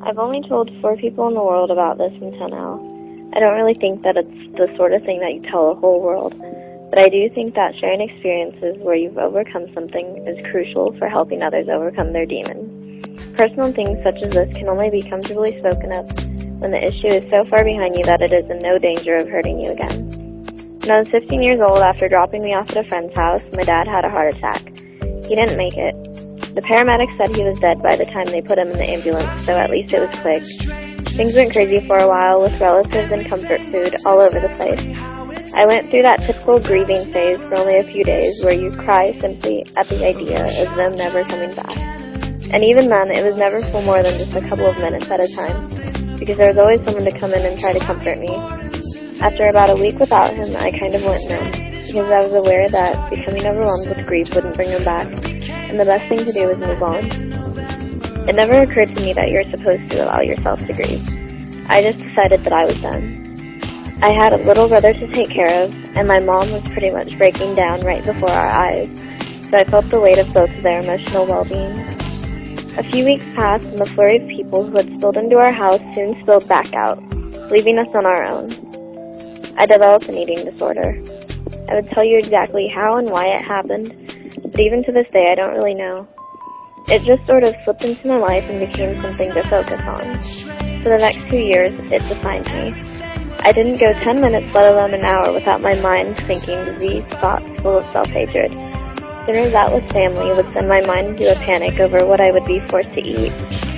I've only told 4 people in the world about this until now. I don't really think that it's the sort of thing that you tell the whole world, but I do think that sharing experiences where you've overcome something is crucial for helping others overcome their demons. Personal things such as this can only be comfortably spoken of when the issue is so far behind you that it is in no danger of hurting you again. When I was 15 years old, after dropping me off at a friend's house, my dad had a heart attack. He didn't make it. The paramedics said he was dead by the time they put him in the ambulance, so at least it was quick. Things went crazy for a while with relatives and comfort food all over the place. I went through that typical grieving phase for only a few days where you cry simply at the idea of them never coming back. And even then, it was never for more than just a couple of minutes at a time, because there was always someone to come in and try to comfort me. After about a week without him, I kind of went numb, because I was aware that becoming overwhelmed with grief wouldn't bring him back, and the best thing to do was move on. It never occurred to me that you're supposed to allow yourself to grieve. I just decided that I was done. I had a little brother to take care of, and my mom was pretty much breaking down right before our eyes, so I felt the weight of both of their emotional well-being. A few weeks passed, and the flurry of people who had spilled into our house soon spilled back out, leaving us on our own. I developed an eating disorder. I would tell you exactly how and why it happened, but even to this day I don't really know. It just sort of slipped into my life and became something to focus on. For the next 2 years, it defined me. I didn't go 10 minutes, let alone an hour, without my mind thinking disease thoughts full of self-hatred. Sooner that with family would send my mind into a panic over what I would be forced to eat,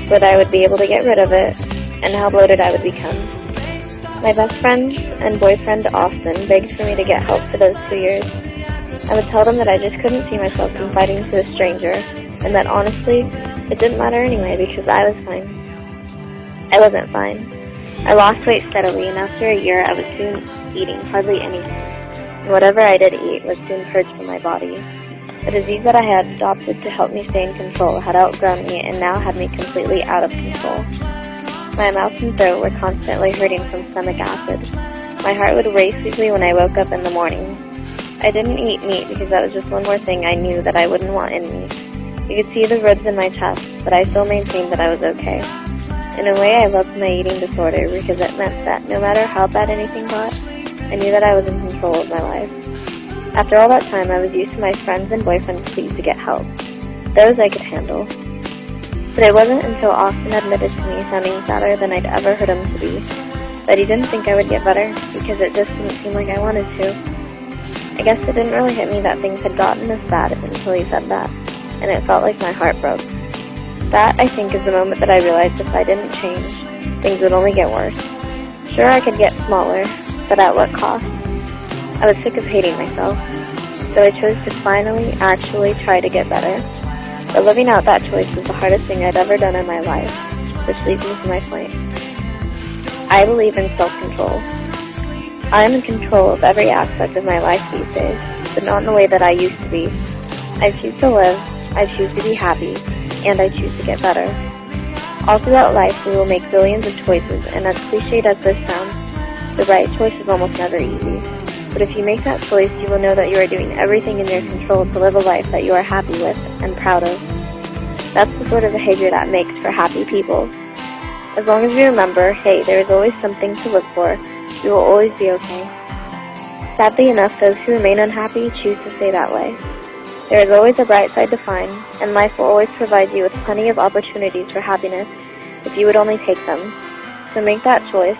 whether I would be able to get rid of it, and how bloated I would become. My best friend and boyfriend, Austin, begged for me to get help for those 2 years. I would tell them that I just couldn't see myself confiding to a stranger, and that honestly, it didn't matter anyway because I was fine. I wasn't fine. I lost weight steadily, and after a year I was soon eating hardly anything, and whatever I did eat was soon purged from my body. The disease that I had adopted to help me stay in control had outgrown me and now had me completely out of control. My mouth and throat were constantly hurting from stomach acid. My heart would race weakly when I woke up in the morning. I didn't eat meat because that was just one more thing I knew that I wouldn't want in me. You could see the ribs in my chest, but I still maintained that I was okay. In a way, I loved my eating disorder because it meant that no matter how bad anything got, I knew that I was in control of my life. After all that time, I was used to my friends and boyfriend's pleas to get help. Those I could handle. But it wasn't until Austin admitted to me, sounding sadder than I'd ever heard him to be, that he didn't think I would get better because it just didn't seem like I wanted to. I guess it didn't really hit me that things had gotten this bad until he said that, and it felt like my heart broke. That, I think, is the moment that I realized if I didn't change, things would only get worse. Sure, I could get smaller, but at what cost? I was sick of hating myself, so I chose to finally actually try to get better. But living out that choice was the hardest thing I'd ever done in my life, which leads me to my point. I believe in self-control. I am in control of every aspect of my life these days, but not in the way that I used to be. I choose to live, I choose to be happy, and I choose to get better. All throughout life, we will make billions of choices, and as cliched as this sounds, the right choice is almost never easy. But if you make that choice, you will know that you are doing everything in your control to live a life that you are happy with and proud of. That's the sort of behavior that makes for happy people. As long as we remember, hey, there is always something to live for, we will always be okay. Sadly enough, those who remain unhappy choose to stay that way. There is always a bright side to find, and life will always provide you with plenty of opportunities for happiness if you would only take them. So make that choice,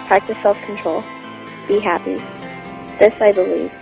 practice self-control, be happy. This I believe.